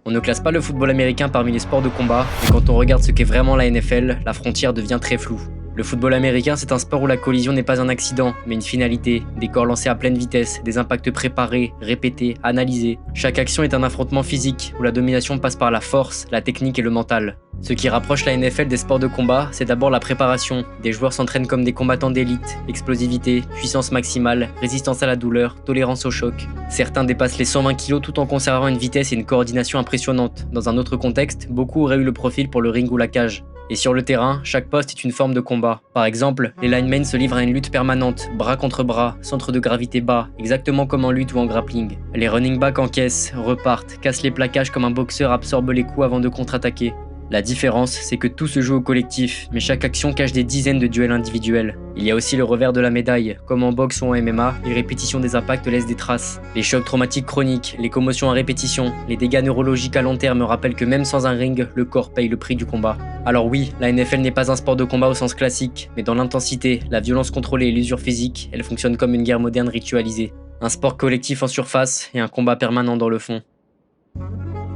On ne classe pas le football américain parmi les sports de combat, mais quand on regarde ce qu'est vraiment la NFL, la frontière devient très floue. Le football américain, c'est un sport où la collision n'est pas un accident, mais une finalité, des corps lancés à pleine vitesse, des impacts préparés, répétés, analysés. Chaque action est un affrontement physique, où la domination passe par la force, la technique et le mental. Ce qui rapproche la NFL des sports de combat, c'est d'abord la préparation. Des joueurs s'entraînent comme des combattants d'élite, explosivité, puissance maximale, résistance à la douleur, tolérance au choc. Certains dépassent les 120 kg tout en conservant une vitesse et une coordination impressionnantes. Dans un autre contexte, beaucoup auraient eu le profil pour le ring ou la cage. Et sur le terrain, chaque poste est une forme de combat. Par exemple, les linemen se livrent à une lutte permanente, bras contre bras, centre de gravité bas, exactement comme en lutte ou en grappling. Les running backs encaissent, repartent, cassent les plaquages comme un boxeur absorbe les coups avant de contre-attaquer. La différence, c'est que tout se joue au collectif, mais chaque action cache des dizaines de duels individuels. Il y a aussi le revers de la médaille. Comme en boxe ou en MMA, les répétitions des impacts laissent des traces. Les chocs traumatiques chroniques, les commotions à répétition, les dégâts neurologiques à long terme rappellent que même sans un ring, le corps paye le prix du combat. Alors oui, la NFL n'est pas un sport de combat au sens classique, mais dans l'intensité, la violence contrôlée et l'usure physique, elle fonctionne comme une guerre moderne ritualisée. Un sport collectif en surface et un combat permanent dans le fond.